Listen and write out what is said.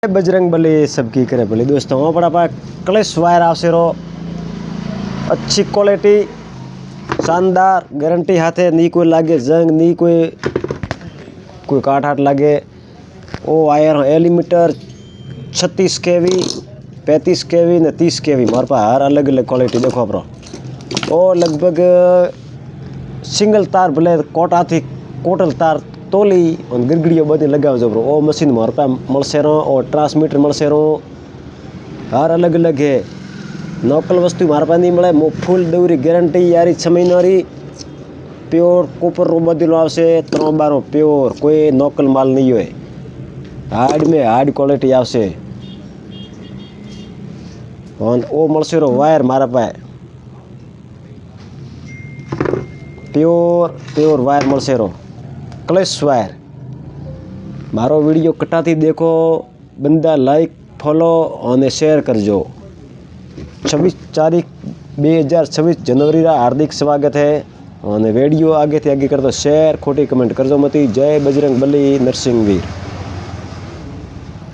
बजरंग बली सबकी करे भली दोस्तों वहाँ पर आप क्लैश वायर आवशे रो अच्छी क्वालिटी शानदार गारंटी हाथे नी कोई लागे जंग नी कोई काट हाट लागे। वो वायर एलिमीटर 36 केवी 35 केवी ने 30 केवी मारे पास हर अलग अलग क्वालिटी देखो अपरो। वो लगभग सिंगल तार भले कोटा थी कोटल तार तोली और गिरगिड़ियों बधी लगाव जो ब्रो। वो मशीन मारे पास मलसे रो और ट्रांसमीटर मलसे रो हर अलग अलग है। नोकल वस्तु मारे पास नहीं मिले फूल देवरी गारंटी यारी 6 महीना री प्योर कॉपर रो बदलो आवशे 3/12 प्योर कोई नोकल माल नहीं होय। हार्ड में हार्ड क्वालिटी आवशे और वो मलसे रो वायर मारा पास प्योर वायर मलसे रो क्लैश वायर। मारो वीडियो कटाती देखो बंदा लाइक फॉलो और शेयर करजो। 26 तारीख 2026 जनवरी रा हार्दिक स्वागत है और वीडियो आगे थी आगे कर दो शेयर खोटी कमेंट करजो मती। जय बजरंग बली नरसिंह वीर।